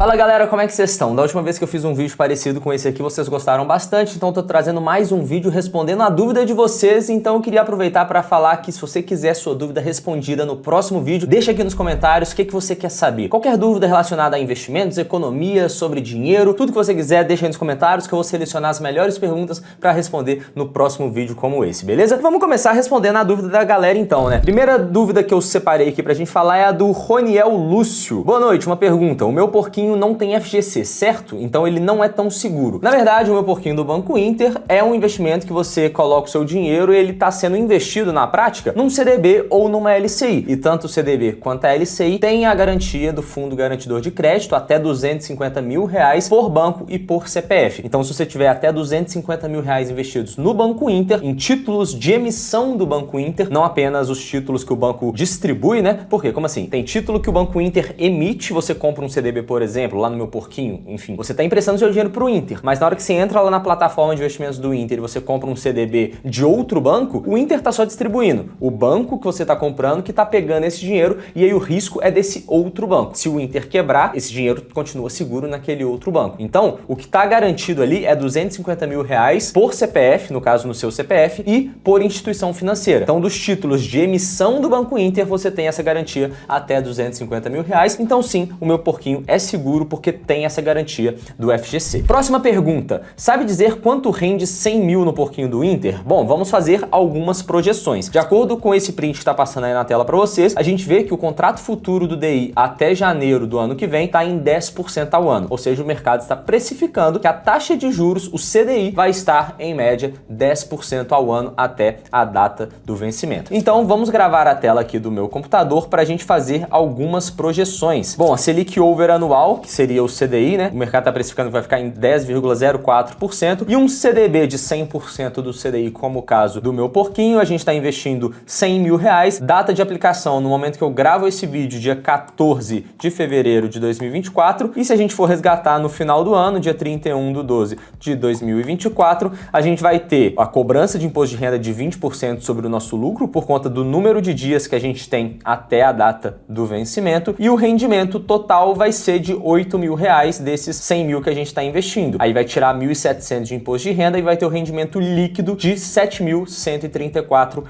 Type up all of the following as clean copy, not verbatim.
Fala galera, como é que vocês estão? Da última vez que eu fiz um vídeo parecido com esse aqui, vocês gostaram bastante, então eu tô trazendo mais um vídeo respondendo a dúvida de vocês, então eu queria aproveitar para falar que se você quiser sua dúvida respondida no próximo vídeo, deixa aqui nos comentários o que você quer saber. Qualquer dúvida relacionada a investimentos, economia, sobre dinheiro, tudo que você quiser, deixa aí nos comentários que eu vou selecionar as melhores perguntas para responder no próximo vídeo como esse, beleza? Vamos começar respondendo a dúvida da galera então, né? Primeira dúvida que eu separei aqui pra gente falar é a do Roniel Lúcio. Boa noite, uma pergunta. O meu porquinho não tem FGC, certo? Então ele não é tão seguro. Na verdade, o meu porquinho do Banco Inter é um investimento que você coloca o seu dinheiro e ele está sendo investido na prática num CDB ou numa LCI. E tanto o CDB quanto a LCI tem a garantia do Fundo Garantidor de Crédito até R$250 mil por banco e por CPF. Então se você tiver até R$250 mil investidos no Banco Inter, em títulos de emissão do Banco Inter, não apenas os títulos que o banco distribui, né? Por quê? Como assim? Tem título que o Banco Inter emite, você compra um CDB, por exemplo, lá no meu porquinho, enfim, você está emprestando seu dinheiro para o Inter, mas na hora que você entra lá na plataforma de investimentos do Inter e você compra um CDB de outro banco, o Inter está só distribuindo. O banco que você está comprando que está pegando esse dinheiro e aí o risco é desse outro banco. Se o Inter quebrar, esse dinheiro continua seguro naquele outro banco. Então, o que está garantido ali é R$250 mil por CPF, no caso no seu CPF, e por instituição financeira. Então, dos títulos de emissão do Banco Inter, você tem essa garantia até R$250 mil. Então, sim, o meu porquinho é seguro porque tem essa garantia do FGC. Próxima pergunta. Sabe dizer quanto rende 100 mil no porquinho do Inter? Bom, vamos fazer algumas projeções. De acordo com esse print que está passando aí na tela para vocês, a gente vê que o contrato futuro do DI até janeiro do ano que vem está em 10% ao ano. Ou seja, o mercado está precificando que a taxa de juros, o CDI, vai estar em média 10% ao ano até a data do vencimento. Então, vamos gravar a tela aqui do meu computador para a gente fazer algumas projeções. Bom, a Selic Over anual, que seria o CDI, né? O mercado está precificando que vai ficar em 10,04%. E um CDB de 100% do CDI, como o caso do meu porquinho, a gente está investindo 100 mil. Data de aplicação no momento que eu gravo esse vídeo, dia 14 de fevereiro de 2024. E se a gente for resgatar no final do ano, dia 31/12 de 2024, a gente vai ter a cobrança de imposto de renda de 20% sobre o nosso lucro, por conta do número de dias que a gente tem até a data do vencimento. E o rendimento total vai ser de R$8 mil desses 100 mil que a gente está investindo. Aí vai tirar 1.700 de imposto de renda e vai ter o rendimento líquido de R$7.134.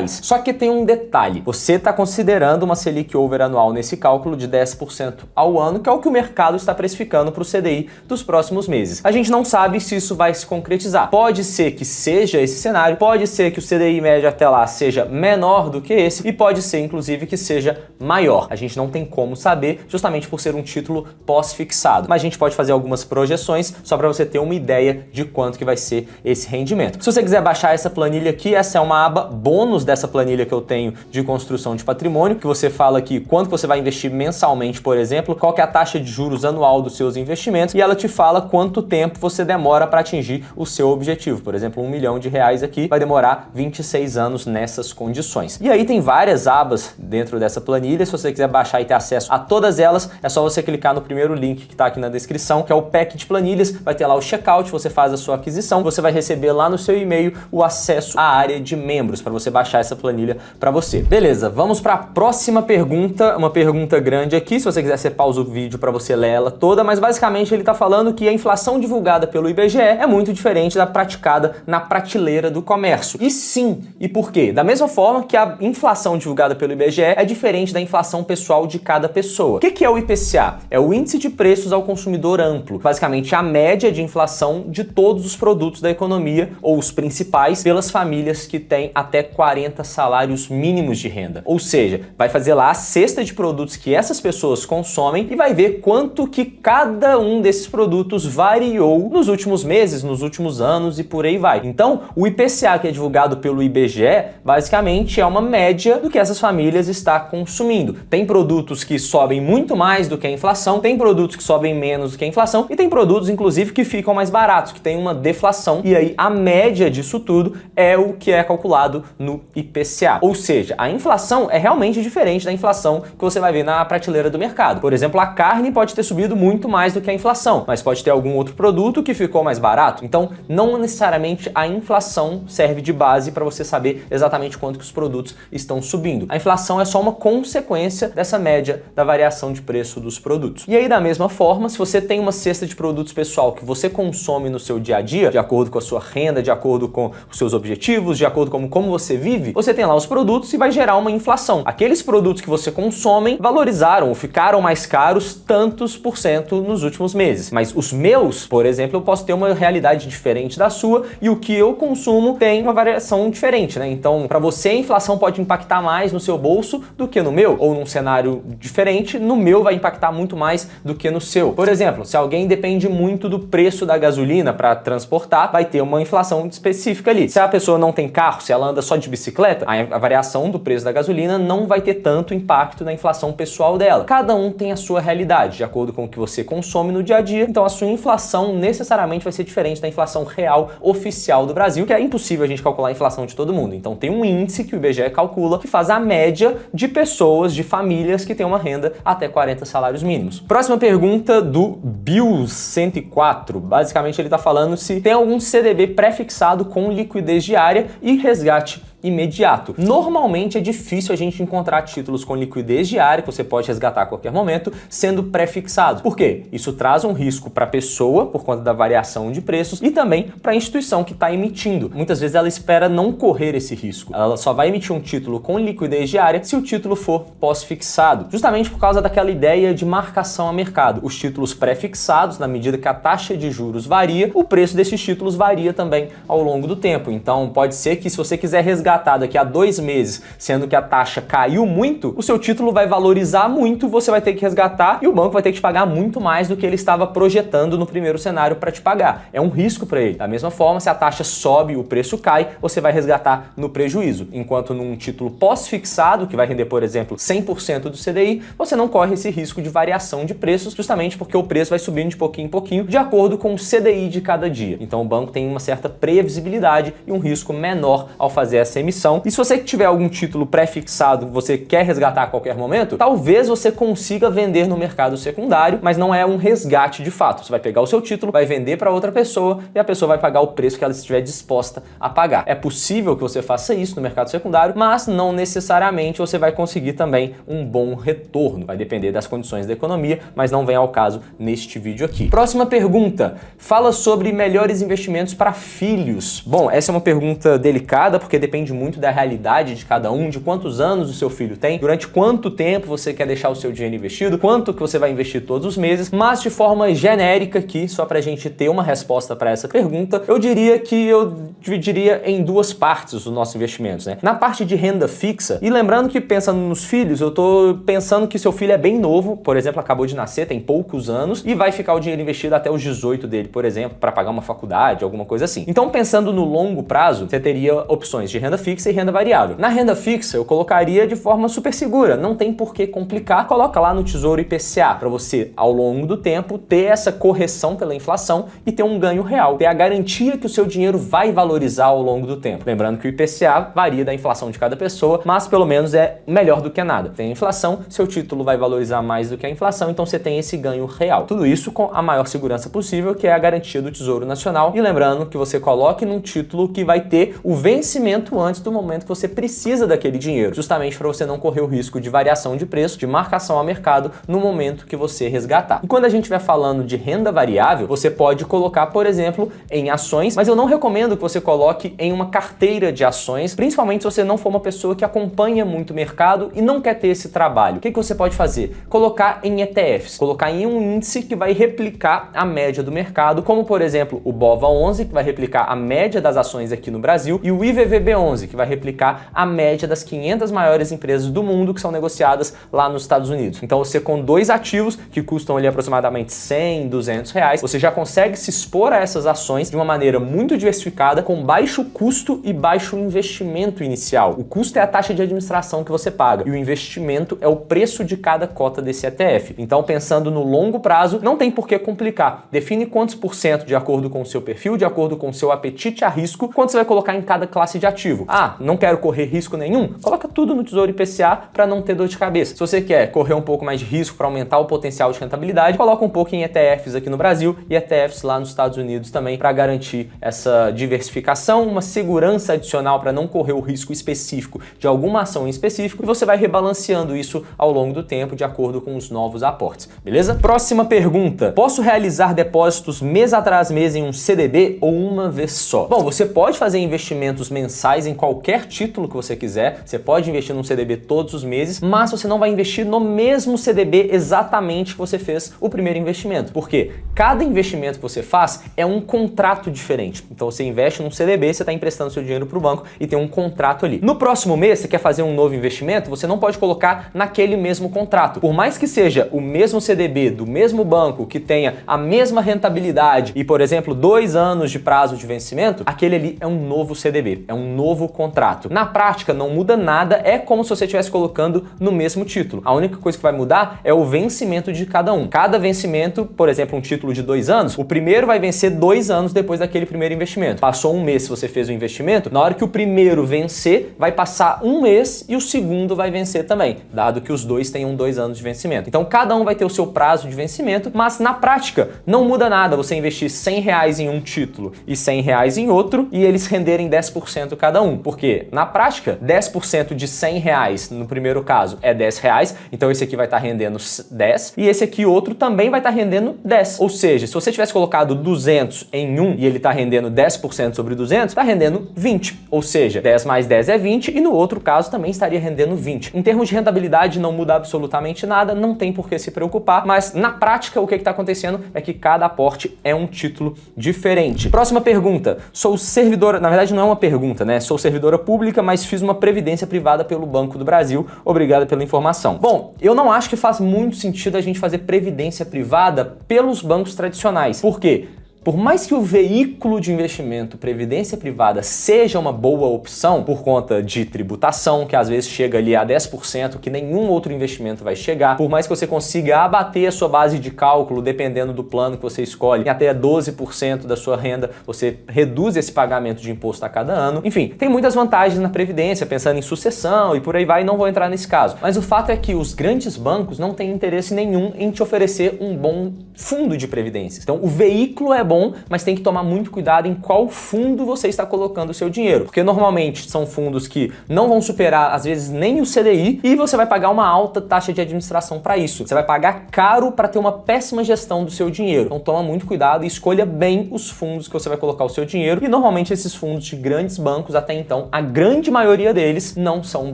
Só que tem um detalhe. Você está considerando uma Selic Over anual nesse cálculo de 10% ao ano, que é o que o mercado está precificando para o CDI dos próximos meses. A gente não sabe se isso vai se concretizar. Pode ser que seja esse cenário, pode ser que o CDI médio até lá seja menor do que esse e pode ser, inclusive, que seja maior. A gente não tem como saber, justamente por ser um título pós-fixado. Mas a gente pode fazer algumas projeções só para você ter uma ideia de quanto que vai ser esse rendimento. Se você quiser baixar essa planilha aqui, essa é uma aba bônus dessa planilha que eu tenho de construção de patrimônio, que você fala aqui quanto você vai investir mensalmente, por exemplo, qual que é a taxa de juros anual dos seus investimentos e ela te fala quanto tempo você demora para atingir o seu objetivo. Por exemplo, R$1 milhão aqui vai demorar 26 anos nessas condições. E aí tem várias abas dentro dessa planilha. Se você quiser baixar e ter acesso a todas elas, é só você clicar no primeiro link que está aqui na descrição, que é o pack de planilhas, vai ter lá o checkout, você faz a sua aquisição, você vai receber lá no seu e-mail o acesso à área de membros para você baixar essa planilha para você. Beleza, vamos para a próxima pergunta, uma pergunta grande aqui, se você quiser você pausa o vídeo para você ler ela toda, mas basicamente ele está falando que a inflação divulgada pelo IBGE é muito diferente da praticada na prateleira do comércio. E sim, e por quê? Da mesma forma que a inflação divulgada pelo IBGE é diferente da inflação pessoal de cada pessoa. O que é o IPCA? É o Índice de Preços ao Consumidor Amplo, basicamente a média de inflação de todos os produtos da economia, ou os principais, pelas famílias que têm até 40 salários mínimos de renda. Ou seja, vai fazer lá a cesta de produtos que essas pessoas consomem e vai ver quanto que cada um desses produtos variou nos últimos meses, nos últimos anos e por aí vai. Então, o IPCA que é divulgado pelo IBGE, basicamente é uma média do que essas famílias estão consumindo. Tem produtos que sobem muito mais do que a inflação, tem produtos que sobem menos do que a inflação e tem produtos, inclusive, que ficam mais baratos, que tem uma deflação e aí a média disso tudo é o que é calculado no IPCA. Ou seja, a inflação é realmente diferente da inflação que você vai ver na prateleira do mercado. Por exemplo, a carne pode ter subido muito mais do que a inflação, mas pode ter algum outro produto que ficou mais barato. Então, não necessariamente a inflação serve de base para você saber exatamente quanto que os produtos estão subindo. A inflação é só uma consequência consequência dessa média da variação de preço dos produtos. E aí, da mesma forma, se você tem uma cesta de produtos pessoal que você consome no seu dia a dia, de acordo com a sua renda, de acordo com os seus objetivos, de acordo com como você vive, você tem lá os produtos e vai gerar uma inflação. Aqueles produtos que você consome valorizaram ou ficaram mais caros tantos por cento nos últimos meses. Mas os meus, por exemplo, eu posso ter uma realidade diferente da sua e o que eu consumo tem uma variação diferente, né? Então, para você, a inflação pode impactar mais no seu bolso do que no meu, ou num cenário diferente, no meu vai impactar muito mais do que no seu. Por exemplo, se alguém depende muito do preço da gasolina para transportar, vai ter uma inflação específica ali. Se a pessoa não tem carro, se ela anda só de bicicleta, a variação do preço da gasolina não vai ter tanto impacto na inflação pessoal dela. Cada um tem a sua realidade, de acordo com o que você consome no dia a dia, então a sua inflação necessariamente vai ser diferente da inflação real oficial do Brasil, que é impossível a gente calcular a inflação de todo mundo. Então tem um índice que o IBGE calcula que faz a média de pessoas, de famílias que têm uma renda até 40 salários mínimos. Próxima pergunta do Bill104. Basicamente ele está falando se tem algum CDB pré-fixado com liquidez diária e resgate imediato. Normalmente é difícil a gente encontrar títulos com liquidez diária, que você pode resgatar a qualquer momento, sendo pré-fixados. Por quê? Isso traz um risco para a pessoa, por conta da variação de preços, e também para a instituição que está emitindo. Muitas vezes ela espera não correr esse risco. Ela só vai emitir um título com liquidez diária se o título for pós-fixado, justamente por causa daquela ideia de marcação a mercado. Os títulos pré-fixados, na medida que a taxa de juros varia, o preço desses títulos varia também ao longo do tempo. Então pode ser que se você quiser resgatar daqui a 2 meses, sendo que a taxa caiu muito, o seu título vai valorizar muito, você vai ter que resgatar e o banco vai ter que te pagar muito mais do que ele estava projetando no primeiro cenário para te pagar. É um risco para ele. Da mesma forma, se a taxa sobe e o preço cai, você vai resgatar no prejuízo. Enquanto num título pós-fixado, que vai render, por exemplo, 100% do CDI, você não corre esse risco de variação de preços, justamente porque o preço vai subindo de pouquinho em pouquinho, de acordo com o CDI de cada dia. Então o banco tem uma certa previsibilidade e um risco menor ao fazer essa emissão. E se você tiver algum título pré-fixado que você quer resgatar a qualquer momento, talvez você consiga vender no mercado secundário, mas não é um resgate de fato. Você vai pegar o seu título, vai vender para outra pessoa e a pessoa vai pagar o preço que ela estiver disposta a pagar. É possível que você faça isso no mercado secundário, mas não necessariamente você vai conseguir também um bom retorno. Vai depender das condições da economia, mas não vem ao caso neste vídeo aqui. Próxima pergunta. Fala sobre melhores investimentos para filhos. Bom, essa é uma pergunta delicada porque depende muito da realidade de cada um, de quantos anos o seu filho tem, durante quanto tempo você quer deixar o seu dinheiro investido, quanto que você vai investir todos os meses, mas de forma genérica aqui, só pra gente ter uma resposta para essa pergunta, eu diria que eu dividiria em 2 partes os nossos investimentos, né? Na parte de renda fixa, e lembrando que pensando nos filhos, eu tô pensando que seu filho é bem novo, por exemplo, acabou de nascer, tem poucos anos, e vai ficar o dinheiro investido até os 18 dele, por exemplo, para pagar uma faculdade, alguma coisa assim. Então, pensando no longo prazo, você teria opções de renda fixa e renda variável. Na renda fixa, eu colocaria de forma super segura, não tem por que complicar, coloca lá no Tesouro IPCA, para você, ao longo do tempo, ter essa correção pela inflação e ter um ganho real, ter a garantia que o seu dinheiro vai valorizar ao longo do tempo. Lembrando que o IPCA varia da inflação de cada pessoa, mas pelo menos é melhor do que nada. Tem a inflação, seu título vai valorizar mais do que a inflação, então você tem esse ganho real. Tudo isso com a maior segurança possível, que é a garantia do Tesouro Nacional, e lembrando que você coloque num título que vai ter o vencimento antes do momento que você precisa daquele dinheiro, justamente para você não correr o risco de variação de preço, de marcação a mercado no momento que você resgatar. E quando a gente estiver falando de renda variável, você pode colocar, por exemplo, em ações, mas eu não recomendo que você coloque em uma carteira de ações, principalmente se você não for uma pessoa que acompanha muito o mercado e não quer ter esse trabalho. O que você pode fazer? Colocar em ETFs, colocar em um índice que vai replicar a média do mercado, como por exemplo o BOVA11, que vai replicar a média das ações aqui no Brasil, e o IVVB11, que vai replicar a média das 500 maiores empresas do mundo que são negociadas lá nos Estados Unidos. Então você com 2 ativos que custam ali aproximadamente 100, 200 reais, você já consegue se expor a essas ações de uma maneira muito diversificada, com baixo custo e baixo investimento inicial. O custo é a taxa de administração que você paga e o investimento é o preço de cada cota desse ETF. Então, pensando no longo prazo, não tem por que complicar. Define quantos % de acordo com o seu perfil, de acordo com o seu apetite a risco, quanto você vai colocar em cada classe de ativo. risco. Ah, não quero correr risco nenhum? Coloca tudo no Tesouro IPCA para não ter dor de cabeça. Se você quer correr um pouco mais de risco para aumentar o potencial de rentabilidade, coloca um pouco em ETFs aqui no Brasil e ETFs lá nos Estados Unidos também para garantir essa diversificação, uma segurança adicional para não correr o risco específico de alguma ação em específico, e você vai rebalanceando isso ao longo do tempo de acordo com os novos aportes, beleza? Próxima pergunta: posso realizar depósitos mês atrás mês em um CDB ou uma vez só? Bom, você pode fazer investimentos mensais em qualquer título que você quiser, você pode investir num CDB todos os meses, mas você não vai investir no mesmo CDB exatamente que você fez o primeiro investimento, porque cada investimento que você faz é um contrato diferente. Então você investe num CDB, você está emprestando seu dinheiro para o banco e tem um contrato ali. No próximo mês, você quer fazer um novo investimento, você não pode colocar naquele mesmo contrato. Por mais que seja o mesmo CDB do mesmo banco, que tenha a mesma rentabilidade e, por exemplo, 2 anos de prazo de vencimento, aquele ali é um novo CDB, é um novo contrato. Na prática, não muda nada, é como se você estivesse colocando no mesmo título. A única coisa que vai mudar é o vencimento de cada um. Cada vencimento, por exemplo, um título de 2 anos, o primeiro vai vencer 2 anos depois daquele primeiro investimento. Passou um mês se você fez o investimento, na hora que o primeiro vencer, vai passar um mês e o segundo vai vencer também, dado que os dois tenham 2 anos de vencimento. Então cada um vai ter o seu prazo de vencimento, mas na prática não muda nada você investir R$100 em um título e R$100 em outro e eles renderem 10% cada um, porque na prática 10% de R$100 no primeiro caso é R$10, então esse aqui vai estar rendendo 10 e esse aqui outro também vai estar rendendo 10. Ou seja, se você tivesse colocado 200 em um e ele está rendendo 10% sobre 200, está rendendo 20. Ou seja, 10 mais 10 é 20 e no outro caso também estaria rendendo 20. Em termos de rentabilidade não muda absolutamente nada, não tem por que se preocupar, mas na prática o que está acontecendo é que cada aporte é um título diferente. Próxima pergunta: sou servidora, na verdade não é uma pergunta, né? Sou servidora pública, mas fiz uma previdência privada pelo Banco do Brasil. Obrigado pela informação. Bom, eu não acho que faz muito sentido a gente fazer previdência privada pelos bancos tradicionais. Por quê? Por mais que o veículo de investimento previdência privada seja uma boa opção por conta de tributação, que às vezes chega ali a 10%, que nenhum outro investimento vai chegar, por mais que você consiga abater a sua base de cálculo, dependendo do plano que você escolhe, em até 12% da sua renda, você reduz esse pagamento de imposto a cada ano. Enfim, tem muitas vantagens na previdência, pensando em sucessão e por aí vai, não vou entrar nesse caso. Mas o fato é que os grandes bancos não têm interesse nenhum em te oferecer um bom fundo de previdência. Então, o veículo é bom, mas tem que tomar muito cuidado em qual fundo você está colocando o seu dinheiro, porque normalmente são fundos que não vão superar, às vezes, nem o CDI e você vai pagar uma alta taxa de administração para isso. Você vai pagar caro para ter uma péssima gestão do seu dinheiro. Então toma muito cuidado e escolha bem os fundos que você vai colocar o seu dinheiro, e normalmente esses fundos de grandes bancos, até então, a grande maioria deles não são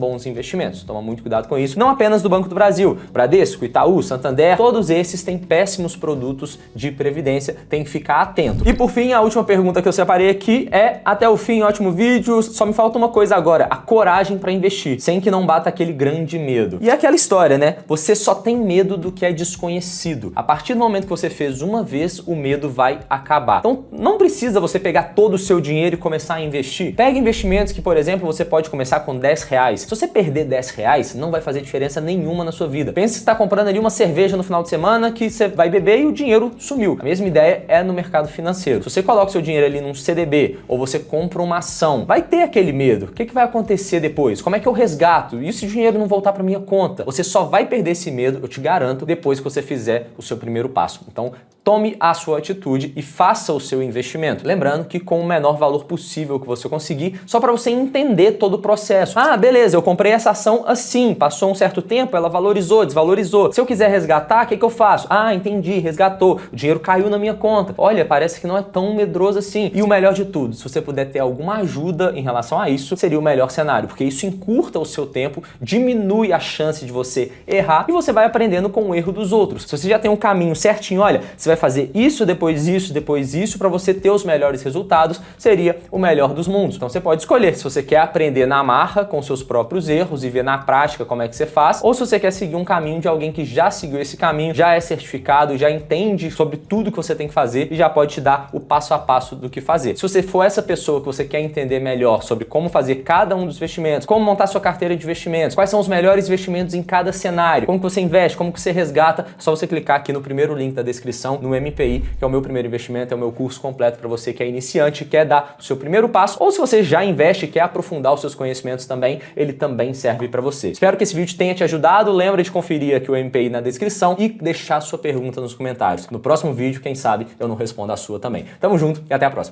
bons investimentos. Toma muito cuidado com isso. Não apenas do Banco do Brasil, Bradesco, Itaú, Santander, todos esses têm péssimos produtos de previdência, tem que ficar atento. E por fim, a última pergunta que eu separei aqui é: até o fim, ótimo vídeo, só me falta uma coisa agora, a coragem para investir, sem que não bata aquele grande medo. E é aquela história, né? Você só tem medo do que é desconhecido. A partir do momento que você fez uma vez, o medo vai acabar. Então não precisa você pegar todo o seu dinheiro e começar a investir. Pega investimentos que, por exemplo, você pode começar com R$10. Se você perder R$10, não vai fazer diferença nenhuma na sua vida. Pensa que você está comprando ali uma cerveja no final de semana que você vai beber e o dinheiro sumiu. A mesma ideia é no mercado financeiro. Se você coloca o seu dinheiro ali num CDB ou você compra uma ação, vai ter aquele medo. O que vai acontecer depois? Como é que eu resgato? E se o dinheiro não voltar para minha conta? Você só vai perder esse medo, eu te garanto, depois que você fizer o seu primeiro passo. Então, tome a sua atitude e faça o seu investimento. Lembrando que com o menor valor possível que você conseguir, só para você entender todo o processo. Ah, beleza, eu comprei essa ação assim, passou um certo tempo, ela valorizou, desvalorizou. Se eu quiser resgatar, o que eu faço? Ah, entendi, resgatou, o dinheiro caiu na minha conta. Olha, parece que não é tão medroso assim. E o melhor de tudo, se você puder ter alguma ajuda em relação a isso, seria o melhor cenário, porque isso encurta o seu tempo, diminui a chance de você errar e você vai aprendendo com o erro dos outros. Se você já tem um caminho certinho, olha, você vai fazer isso, depois isso, para você ter os melhores resultados, seria o melhor dos mundos. Então você pode escolher se você quer aprender na marra com seus próprios erros e ver na prática como é que você faz, ou se você quer seguir um caminho de alguém que já seguiu esse caminho, já é certificado, já entende sobre tudo que você tem que fazer e já pode te dar o passo a passo do que fazer. Se você for essa pessoa que você quer entender melhor sobre como fazer cada um dos investimentos, como montar sua carteira de investimentos, quais são os melhores investimentos em cada cenário, como que você investe, como que você resgata, é só você clicar aqui no primeiro link da descrição no MPI, que é o meu primeiro investimento, é o meu curso completo para você que é iniciante, quer dar o seu primeiro passo, ou se você já investe e quer aprofundar os seus conhecimentos também, ele também serve para você. Espero que esse vídeo tenha te ajudado. Lembra de conferir aqui o MPI na descrição e deixar sua pergunta nos comentários. No próximo vídeo, quem sabe, eu não respondo a sua também. Tamo junto e até a próxima.